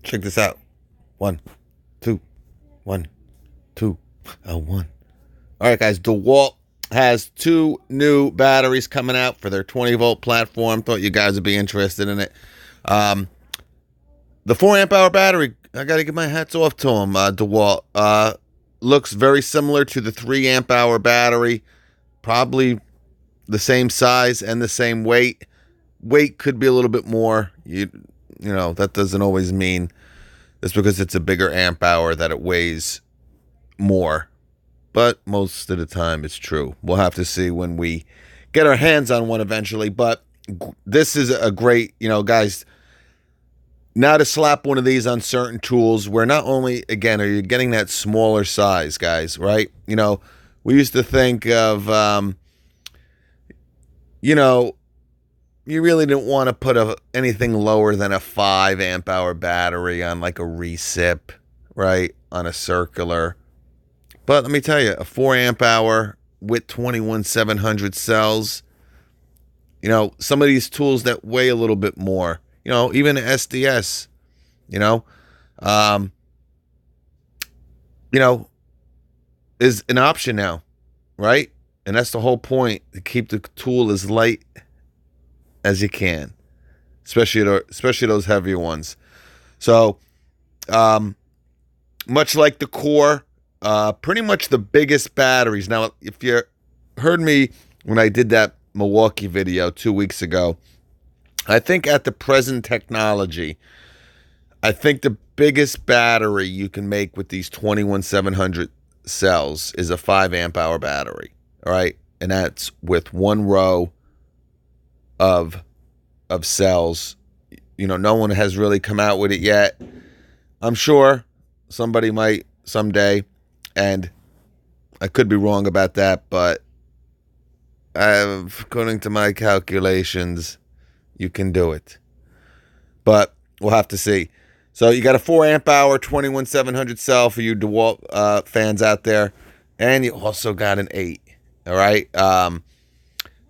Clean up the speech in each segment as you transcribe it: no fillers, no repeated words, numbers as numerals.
Check this out. One, two, one, two, one. All right, guys. DeWalt has two new batteries coming out for their 20-volt platform. Thought you guys would be interested in it. The 4 amp hour battery, I got to give my hats off to them. DeWalt looks very similar to the 3 amp hour battery. Probably the same size and the same weight. Weight could be a little bit more. You know, that doesn't always mean just because it's a bigger amp hour that it weighs more. But most of the time it's true. We'll have to see when we get our hands on one eventually. But this is a great, guys, now to slap one of these on certain tools where not only, again, are you getting that smaller size, guys, right? We used to think of, you really didn't want to put anything lower than a 5 amp hour battery on like a recip, right? On a circular. But let me tell you, a 4 amp hour with 21700 cells, some of these tools that weigh a little bit more, even an SDS, is an option now, right? And that's the whole point, to keep the tool as light as you can, especially those heavier ones. So, much like the Core, pretty much the biggest batteries. Now, if you heard me when I did that Milwaukee video 2 weeks ago, I think at the present technology, I think the biggest battery you can make with these 21700 cells is a 5 amp hour battery. All right. And that's with one row of cells. No one has really come out with it yet. I'm sure somebody might someday, and I could be wrong about that, but according to my calculations, you can do it. But we'll have to see. So you got a 4 amp hour 21700 cell for you DeWalt fans out there, and you also got an 8. All right.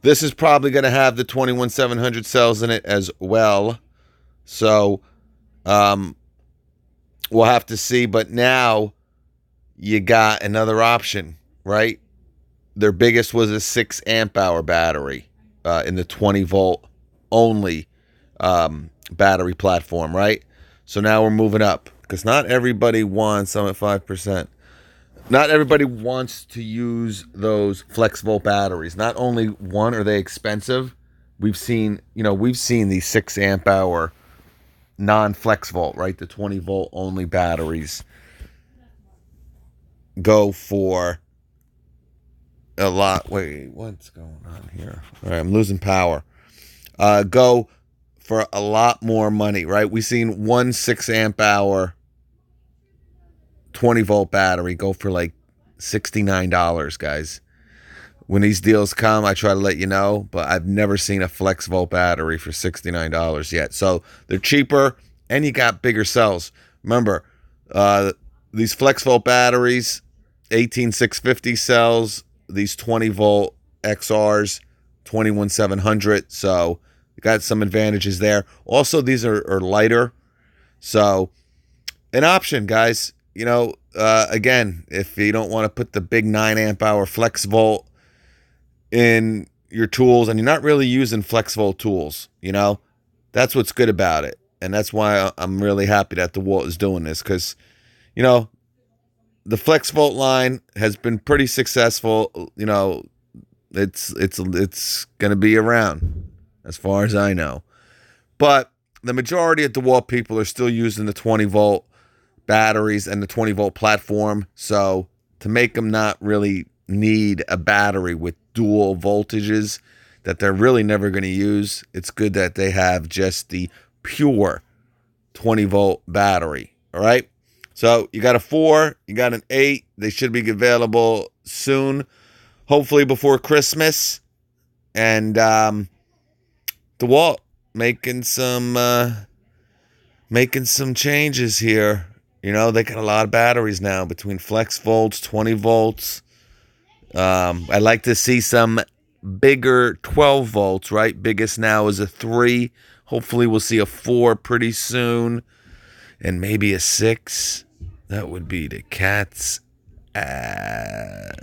This is probably going to have the 21700 cells in it as well. So we'll have to see. But now you got another option, right? Their biggest was a 6 amp hour battery in the 20-volt only battery platform, right? So now we're moving up, because not everybody wants, I'm at 5%. Not everybody wants to use those flex volt batteries. Not only one are they expensive, we've seen these 6 amp hour non-flex volt, right? The 20-volt only batteries go for a lot. Wait, what's going on here? All right, I'm losing power. Go for a lot more money, right? We've seen one 6 amp hour 20-volt battery go for like $69, guys. When these deals come, I try to let you know, but I've never seen a flex volt battery for $69 yet. So they're cheaper, and you got bigger cells. Remember, these flex volt batteries, 18650 cells, these 20-volt XRs, 21700. So you got some advantages there. Also, these are lighter. So an option, guys. Again, if you don't want to put the big 9 amp hour flex volt in your tools, and you're not really using flex volt tools, that's what's good about it. And that's why I'm really happy that DeWalt is doing this, because, the flex volt line has been pretty successful. It's going to be around as far as I know. But the majority of DeWalt people are still using the 20-volt batteries and the 20-volt platform. So to make them not really need a battery with dual voltages that they're really never going to use, it's good that they have just the pure 20-volt battery. All right. So you got a 4, you got an 8. They should be available soon, hopefully before Christmas. And DeWalt making some changes here. They got a lot of batteries now between flex volts, 20 volts. I'd like to see some bigger 12 volts, right? Biggest now is a 3. Hopefully we'll see a 4 pretty soon. and maybe a 6. That would be the cat's ass.